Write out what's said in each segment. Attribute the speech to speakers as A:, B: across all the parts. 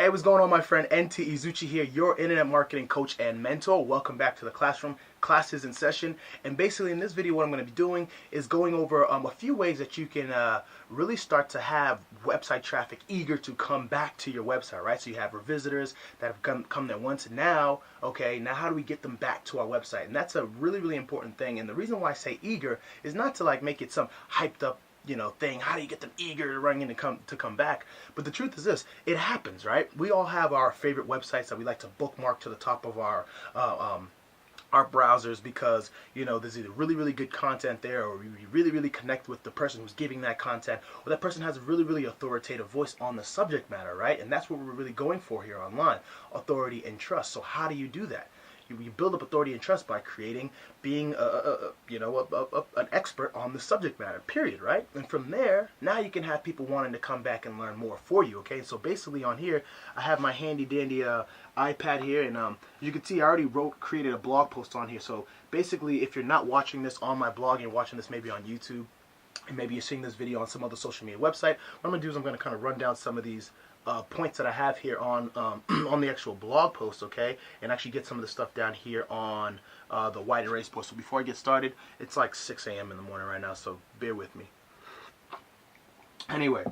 A: Hey, what's going on, my friend? NT Izuchi here, your internet marketing coach and mentor. Welcome back to the classroom. Class is in session, and basically in this video what I'm going to be doing is going over a few ways that you can really start to have website traffic eager to come back to your website, right? So you have visitors that have come there once, and now how do we get them back to our website? And that's a really important thing. And the reason why I say eager is not to like make it some hyped up thing. How do you get them eager to run in to come back? But the truth is this: it happens, right? We all have our favorite websites that we like to bookmark to the top of our browsers because there's either really good content there, or we really connect with the person who's giving that content, or that person has a really authoritative voice on the subject matter, right? And that's what we're really going for here online: authority and trust. So how do you do that? You build up authority and trust by being an expert on the subject matter, period, right? And from there, now you can have people wanting to come back and learn more for you, okay? So basically on here, I have my handy dandy iPad here, and you can see I already created a blog post on here. So basically, if you're not watching this on my blog, you're watching this maybe on YouTube, and maybe you're seeing this video on some other social media website, what I'm going to do is I'm going to kind of run down some of these points that I have here on on the actual blog post, okay, and actually get some of the stuff down here on the White Erase post. So before I get started, it's like 6 a.m. in the morning right now, so bear with me. Anyway,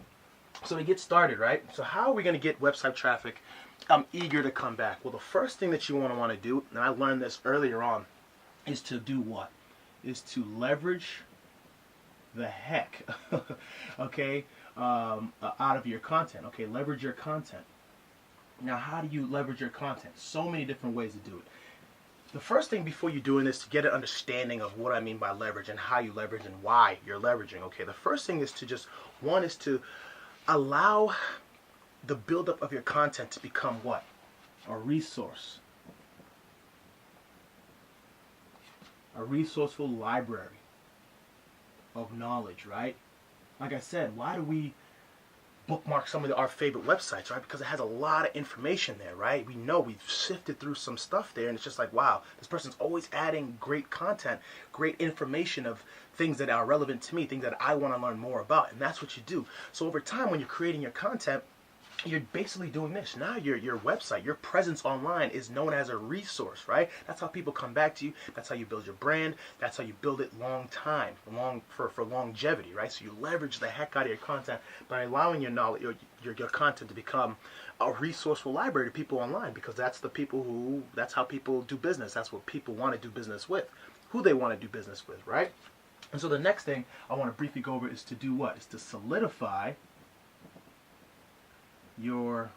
A: so we get started, right? So how are we going to get website traffic eager to come back? Well, the first thing that you want to do, and I learned this earlier on, is to do what? Is to leverage the heck okay, out of your content. Okay, leverage your content. Now, how do you leverage your content? So many different ways to do it. The first thing before you doing this, to get an understanding of what I mean by leverage and how you leverage and why you're leveraging, okay, the first thing is to allow the buildup of your content to become what? A resource. A resourceful library of knowledge, right? Like I said, why do we bookmark some of our favorite websites, right? Because it has a lot of information there, right? We know we've sifted through some stuff there, and it's just like, wow, this person's always adding great content, great information of things that are relevant to me, things that I want to learn more about, and that's what you do. So over time, when you're creating your content, you're basically doing this. Now your website, your presence online is known as a resource, right? That's how people come back to you. That's how you build your brand. That's how you build it for longevity, right? So you leverage the heck out of your content by allowing your knowledge, your content to become a resourceful library to people online, because that's how people do business. That's what people want to do business with, who they want to do business with, right? And so the next thing I want to briefly go over is to do what? Is to solidify your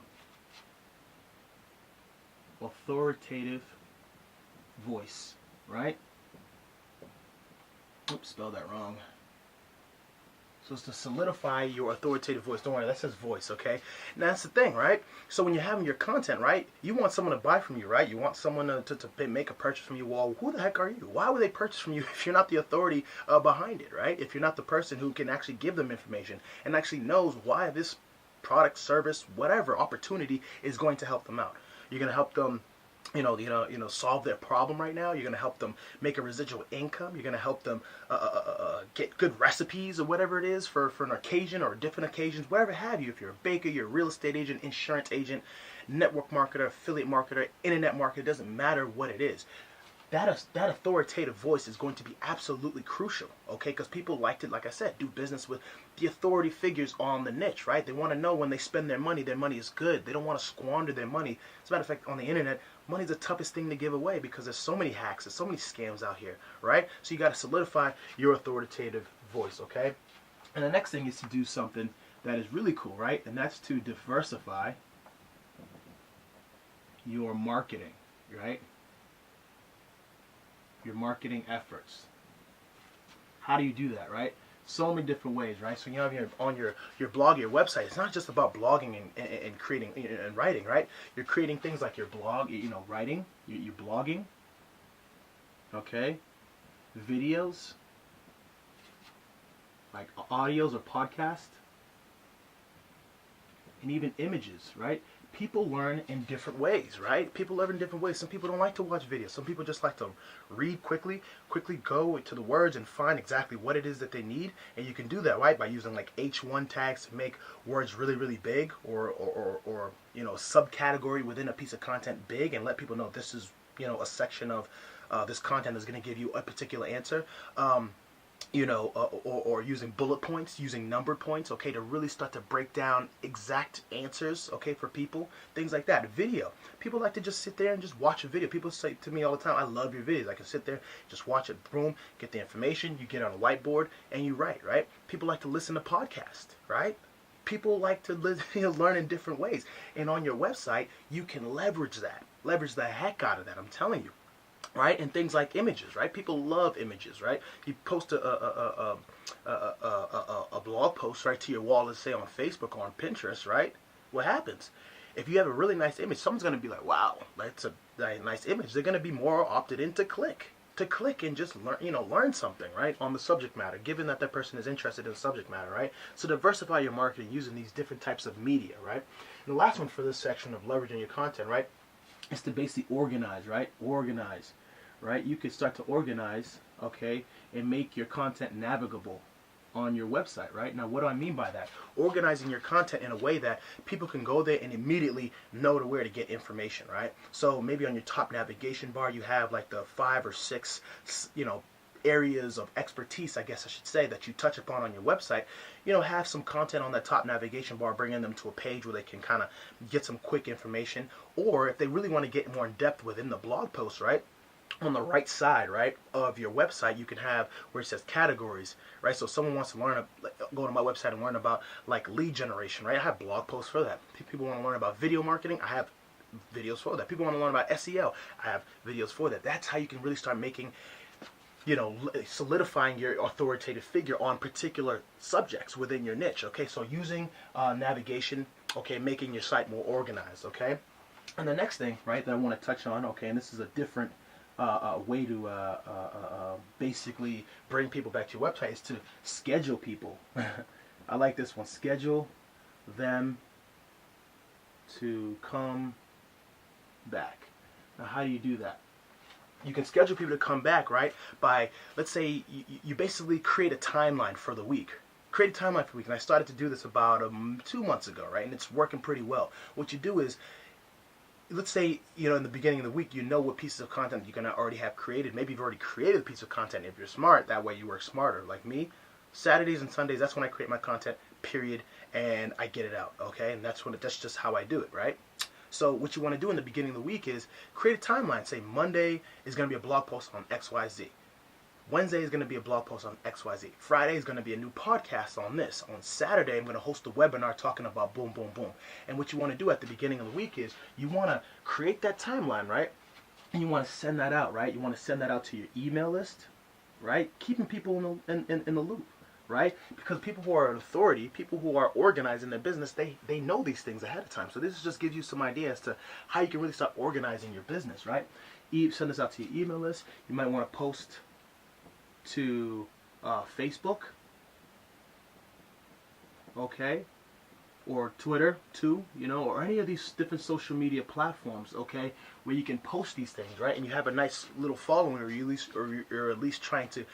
A: authoritative voice, right? Oops, spelled that wrong. So it's to solidify your authoritative voice. Don't worry, that says voice, okay? Now that's the thing, right? So when you're having your content, right, you want someone to buy from you, right? You want someone to make a purchase from you. Well, who the heck are you? Why would they purchase from you if you're not the authority behind it, right? If you're not the person who can actually give them information and actually knows why this product, service, whatever opportunity is going to help them out. You're going to help them solve their problem right now. You're going to help them make a residual income. You're going to help them get good recipes or whatever it is for an occasion or different occasions, whatever have you. If you're a baker, you're a real estate agent, insurance agent, network marketer, affiliate marketer, internet marketer, it doesn't matter what it is. That authoritative voice is going to be absolutely crucial, okay? Because people like to, like I said, do business with the authority figures on the niche, right? They want to know when they spend their money is good. They don't want to squander their money. As a matter of fact, on the internet, money's the toughest thing to give away because there's so many hacks, there's so many scams out here, right? So you got to solidify your authoritative voice, okay? And the next thing is to do something that is really cool, right? And that's to diversify your marketing, right? Your marketing efforts. How do you do that, right? So many different ways, right? So you have on your blog, your website, it's not just about blogging and creating and writing, right? You're creating things like your blog, writing, you're blogging, okay? Videos, like audios or podcast, and even images, right? people learn in different ways, right? People learn in different ways. Some people don't like to watch videos. Some people just like to read quickly go to the words and find exactly what it is that they need. And you can do that, right, by using like H1 tags to make words really, really big, or subcategory within a piece of content big, and let people know this is, a section of this content is going to give you a particular answer. Or using bullet points, using numbered points, okay, to really start to break down exact answers, okay, for people, things like that. Video. People like to just sit there and just watch a video. People say to me all the time, I love your videos. I can sit there, just watch it, boom, get the information, you get on a whiteboard, and you write, right? People like to listen to podcasts, right? People like to learn in different ways. And on your website, you can leverage that. Leverage the heck out of that, I'm telling you. Right, and things like images, right? People love images, right? You post a blog post right to your wall, let's say on Facebook or on Pinterest, right? What happens? If you have a really nice image, someone's going to be like, "Wow, that's a nice image." They're going to be more opted in to click and just learn something, right, on the subject matter, given that person is interested in the subject matter, right? So diversify your marketing using these different types of media, right? And the last one for this section of leveraging your content, right, is to basically organize, right? Organize. Right, you can start to organize, okay, and make your content navigable on your website, right? Now, what do I mean by that? Organizing your content in a way that people can go there and immediately know to where to get information, right? So maybe on your top navigation bar, you have like the 5 or 6, areas of expertise, I guess I should say, that you touch upon on your website. Have some content on that top navigation bar, bringing them to a page where they can kind of get some quick information. Or if they really want to get more in depth within the blog post, right? On the right side, right, of your website, you can have where it says categories, right? So if someone wants to go to my website and learn about like lead generation, right? I have blog posts for that. People want to learn about video marketing, I have videos for that. People want to learn about SEO, I have videos for that. That's how you can really start making, solidifying your authoritative figure on particular subjects within your niche, okay? So using navigation, okay, making your site more organized, okay? And the next thing, right, that I want to touch on, okay, and this is a different way to basically bring people back to your website, is to schedule people. I like this one. Schedule them to come back. Now, how do you do that? You can schedule people to come back, right, by, let's say, you basically create a timeline for the week. Create a timeline for the week. And I started to do this about 2 months ago, right, and it's working pretty well. What you do is, let's say, in the beginning of the week, what pieces of content you're going to already have created. Maybe you've already created a piece of content if you're smart. That way you work smarter. Like me, Saturdays and Sundays, that's when I create my content, period, and I get it out, okay? And that's just how I do it, right? So what you want to do in the beginning of the week is create a timeline. Say Monday is going to be a blog post on XYZ. Wednesday is going to be a blog post on XYZ. Friday is going to be a new podcast on this. On Saturday, I'm going to host a webinar talking about boom, boom, boom. And what you want to do at the beginning of the week is you want to create that timeline, right? And you want to send that out, right? You want to send that out to your email list, right? Keeping people in the loop, right? Because people who are an authority, people who are organized in their business, they know these things ahead of time. So this just gives you some idea as to how you can really start organizing your business, right? Send this out to your email list. You might want to post to Facebook, okay, or Twitter too, or any of these different social media platforms, okay, where you can post these things, right, and you have a nice little following, or you're at least trying to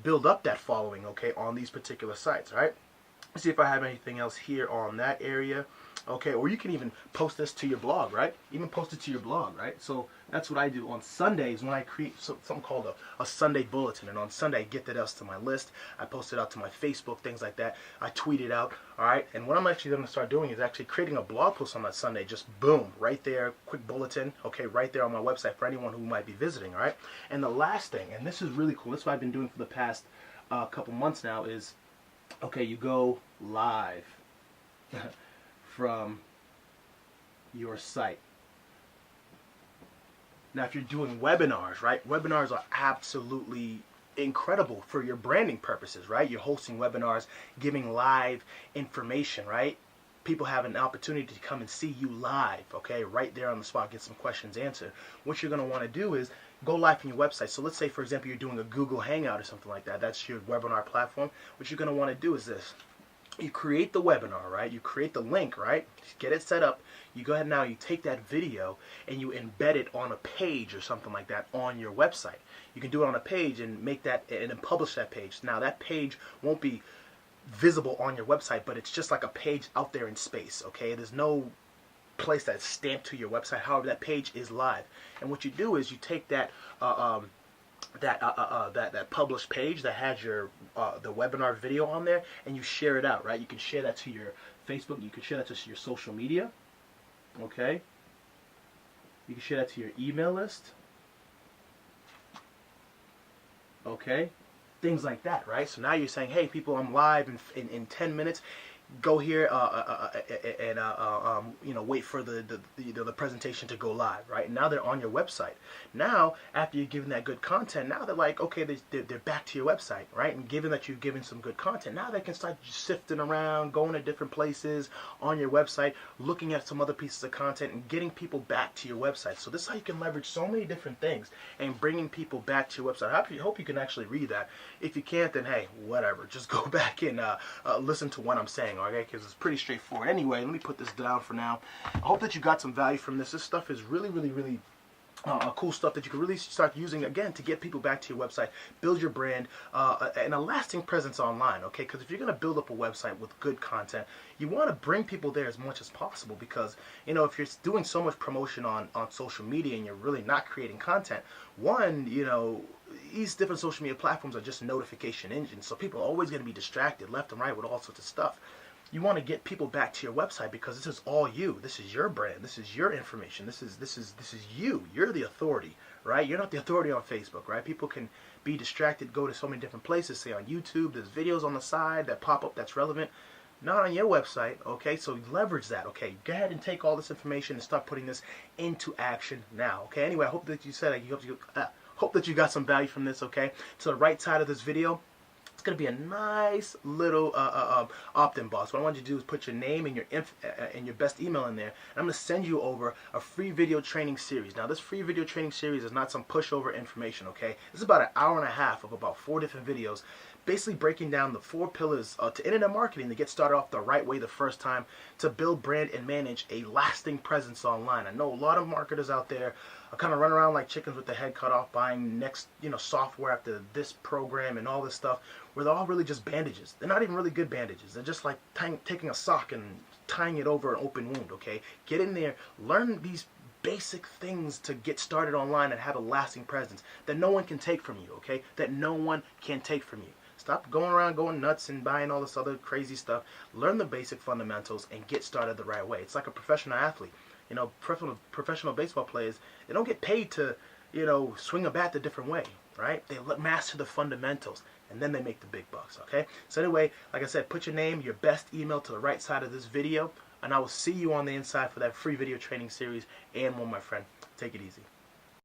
A: build up that following, okay, on these particular sites, right? Let's see if I have anything else here on that area. Okay, or you can even post this to your blog, right? Even post it to your blog, right? So that's what I do on Sundays when I create something called a Sunday bulletin. And on Sunday, I get that else to my list. I post it out to my Facebook, things like that. I tweet it out, all right? And what I'm actually going to start doing is actually creating a blog post on that Sunday. Just boom, right there, quick bulletin, okay, right there on my website for anyone who might be visiting, all right? And the last thing, and this is really cool, this is what I've been doing for the past couple months now, is, okay, you go live from your site. Now, if you're doing webinars, right? Webinars are absolutely incredible for your branding purposes, right? You're hosting webinars, giving live information, right? People have an opportunity to come and see you live, okay? Right there on the spot, get some questions answered. What you're going to want to do is go live from your website. So let's say, for example, you're doing a Google Hangout or something like that. That's your webinar platform. What you're going to want to do is this. you create the webinar, right? You create the link, right? Get it set up. You go ahead now, you take that video and you embed it on a page or something like that on your website. You can do it on a page and make that and then publish that page. Now that page won't be visible on your website, but it's just like a page out there in space, okay? There's no place that's stamped to your website. However, that page is live. And what you do is you take that that published page that has your the webinar video on there, and you share it out, right? You can share that to your Facebook. You can share that to your social media. Okay. You can share that to your email list. Okay. Things like that, right? So now you're saying, hey, people, I'm live in 10 minutes. Go here and wait for the presentation to go live, right? Now they're on your website. Now after you've given that good content, now they're like, okay, they're back to your website, right? And given that you've given some good content, now they can start sifting around, going to different places on your website, looking at some other pieces of content and getting people back to your website. So this is how you can leverage so many different things and bringing people back to your website. I hope you can actually read that. If you can't, then hey, whatever, just go back and listen to what I'm saying. Okay, because it's pretty straightforward. Anyway, let me put this down for now. I hope that you got some value from this. This stuff is really, really, really cool stuff that you can really start using, again, to get people back to your website, build your brand, and a lasting presence online, okay? Because if you're going to build up a website with good content, you want to bring people there as much as possible because, you know, if you're doing so much promotion on social media and you're really not creating content, one, you know, these different social media platforms are just notification engines, so people are always going to be distracted left and right with all sorts of stuff. You want to get people back to your website because this is all you. This is your brand. This is your information. This is you. You're the authority, right? You're not the authority on Facebook, right? People can be distracted, go to so many different places. Say on YouTube, there's videos on the side that pop up that's relevant. Not on your website, okay? So leverage that, okay? Go ahead and take all this information and start putting this into action now, okay? Anyway, I hope that you said hope that you got some value from this, okay? To the right side of this video, it's going to be a nice little opt-in box. What I want you to do is put your name and your best email in there. And I'm going to send you over a free video training series. Now, this free video training series is not some pushover information, okay? This is about an hour and a half of about 4 different videos, basically breaking down the 4 pillars to internet marketing to get started off the right way the first time, to build brand and manage a lasting presence online. I know a lot of marketers out there are kind of running around like chickens with their head cut off, buying next, software after this program and all this stuff, where they're all really just bandages. They're not even really good bandages. They're just like taking a sock and tying it over an open wound, okay? Get in there, learn these basic things to get started online and have a lasting presence that no one can take from you, okay? That no one can take from you. Stop going around going nuts and buying all this other crazy stuff. Learn the basic fundamentals and get started the right way. It's like a professional athlete. Professional baseball players, they don't get paid to, swing a bat a different way, right? They master the fundamentals, and then they make the big bucks, okay? So anyway, like I said, put your name, your best email to the right side of this video, and I will see you on the inside for that free video training series and more, my friend. Take it easy.